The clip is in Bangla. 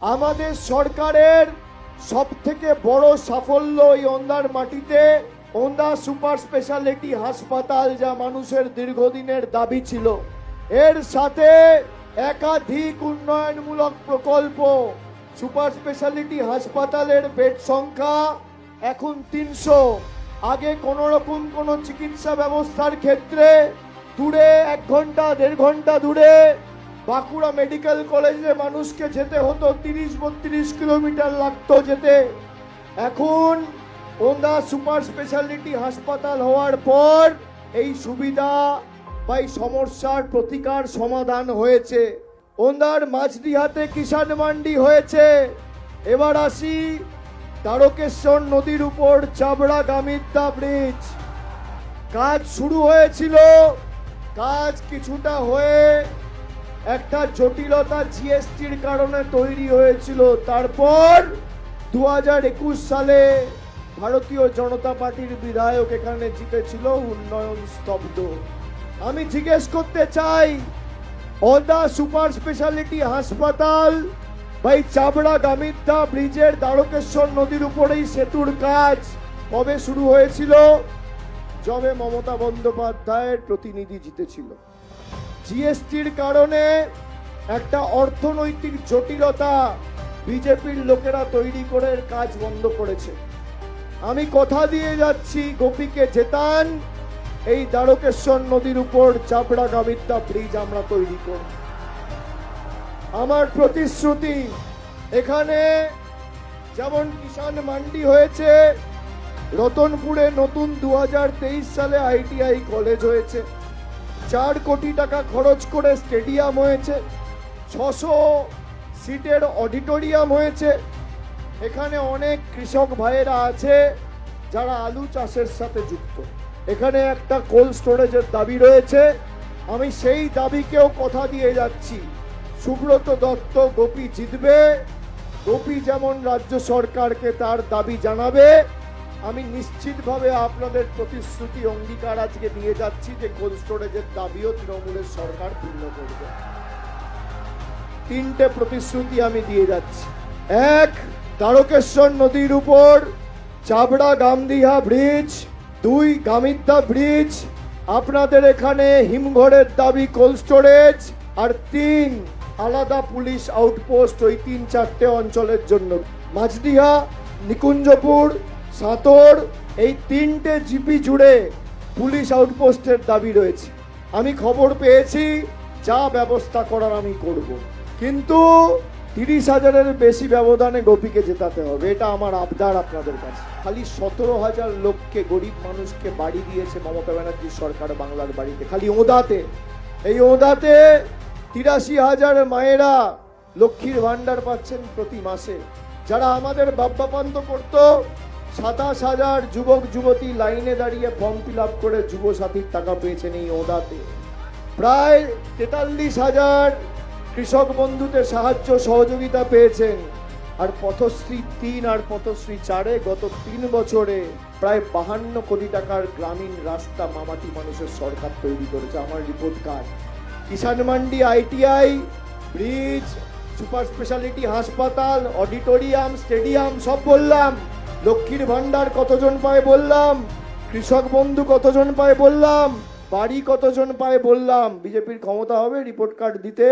আমাদের সরকারের সবথেকে বড় সাফল্য এই ওন্দার মাটিতে ওন্দা সুপার স্পেশালিটি হাসপাতাল, যা মানুষের দীর্ঘদিনের দাবি ছিল। এর সাথে একাধিক উন্নয়নমূলক প্রকল্প। সুপার স্পেশালিটি হাসপাতালের বেড সংখ্যা এখন 300। আগে কোনো রকম কোনো চিকিৎসা ব্যবস্থার ক্ষেত্রে দূরে 1 ঘন্টা 1.5 ঘন্টা দূরে বাঁকুড়া মেডিকেল কলেজে মানুষকে যেতে হতো, 30-32 কিলোমিটার লাগতো যেতে। এখন ওন্দা সুপার স্পেশালিটি হাসপাতাল হওয়ার পর এই সুবিধা বা এই সমস্যার প্রতিকার সমাধান হয়েছে। ওন্দার মাঝদিহাতে কিষাণ মান্ডি হয়েছে। এবার আসি তারকেশ্বর নদীর উপর চাবড়া গামিদ্দা ব্রিজ। কাজ শুরু হয়েছিল, কাজ কিছুটা হয়ে একটা জটিলতা জিএসটির কারণে তৈরি হয়েছিল। তারপর 2021 সালে ভারতীয় জনতা পার্টির বিধায়ক এখানে জিতেছিল, উন্নয়ন স্তব্ধ। আমি জিজ্ঞেস করতে চাই, ওন্দা সুপার স্পেশালিটি হাসপাতাল ভাই চাবড়া গামিদ্দা ব্রিজের দ্বারকেশ্বর নদীর উপরেই সেতুর কাজ কবে শুরু হয়েছিল? যবে মমতা বন্দ্যোপাধ্যায়ের প্রতিনিধি জিতেছিল। জিএসটির কারণে একটা অর্থনৈতিক জটিলতা বিজেপির লোকেরা তৈরি করে কাজ বন্ধ করেছে। আমি কথা দিয়ে যাচ্ছি, গোপীকে জেতান, এই দ্বারকেশ্বর নদীর উপর চাবড়া গামিদ্দা ব্রিজ আমরা তৈরি করব। আমার প্রতিশ্রুতি, এখানে যেমন কিষাণ মান্ডি হয়েছে, রতনপুরে নতুন 2023 সালে আইটিআই কলেজ হয়েছে, 4 কোটি টাকা খরচ করে স্টেডিয়াম হয়েছে, 600 সিটের অডিটোরিয়াম হয়েছে। এখানে অনেক কৃষক ভাইয়েরা আছে যারা আলু চাষের সাথে যুক্ত। এখানে একটা কোল্ড স্টোরেজের দাবি রয়েছে, আমি সেই দাবিকেও কথা দিয়ে যাচ্ছি। সুব্রত দত্ত গোপী জিতবে, গোপী যেমন রাজ্য সরকারকে তার দাবি জানাবে, আমি নিশ্চিতভাবে আপনাদের প্রতিশ্রুতি অঙ্গীকার আজকে দিয়ে যাচ্ছি যে কোল্ড স্টোরেজের দাবিও তৃণমূলের সরকার পূর্ণ করবে। 3টে প্রতিশ্রুতি আমি দিয়ে যাচ্ছি। 1, দ্বারকেশ্বর নদীর উপর চাবড়া গামদিহা ব্রিজ। 2, গামিদ্দা ব্রিজ। আপনাদের এখানে হিমঘরের দাবি কোল্ড স্টোরেজ। আর 3, আলাদা পুলিশ আউটপোস্ট ওই 3-4টে অঞ্চলের জন্য। মাঝদিহা, নিকুঞ্জপুর, সাতর, এই 3টে জিপি জুড়ে পুলিশ আউটপোস্টের দাবি রয়েছে। আমি খবর পেয়েছি, যা ব্যবস্থা করার আমি করব, কিন্তু 30,000-এর বেশি ব্যবধানে গোপীকে জেতাতে হবে। এটা আমার আবদার আপনাদের কাছে। খালি 17,000 লোককে, গরিব মানুষকে বাড়ি দিয়েছে মমতা ব্যানার্জির সরকার বাংলার বাড়িতে, খালি ওঁদাতে। এই ওঁদাতে 83,000 মায়েরা লক্ষ্মীর ভান্ডার পাচ্ছেন প্রতি মাসে। যারা আমাদের বাব্যাপান্ত করত, 27,000 যুবক যুবতী লাইনে দাঁড়িয়ে ফর্ম ফিল আপ করে যুব সাথীর টাকা পেয়েছেন এই ওঁদাতে। প্রায় 43,000 কৃষক বন্ধুদের সাহায্য সহযোগিতা পেয়েছেন। আর পথশ্রী 3 আর পথশ্রী 4-এ গত 3 বছরে প্রায় 52 কোটি টাকার গ্রামীণ রাস্তা মামাটি মানুষের সরকার তৈরি করেছে। আমার report card. Kisan Mandi, ITI, bridge, super speciality হাসপাতাল, অডিটোরিয়াম, স্টেডিয়াম সব বললাম। লক্ষ্মীর ভান্ডার কতজন পায় বললাম, কৃষক বন্ধু কতজন পায় বললাম, বাড়ি কতজন পায় বললাম। বিজেপির ক্ষমতা হবে রিপোর্ট কার্ড দিতে।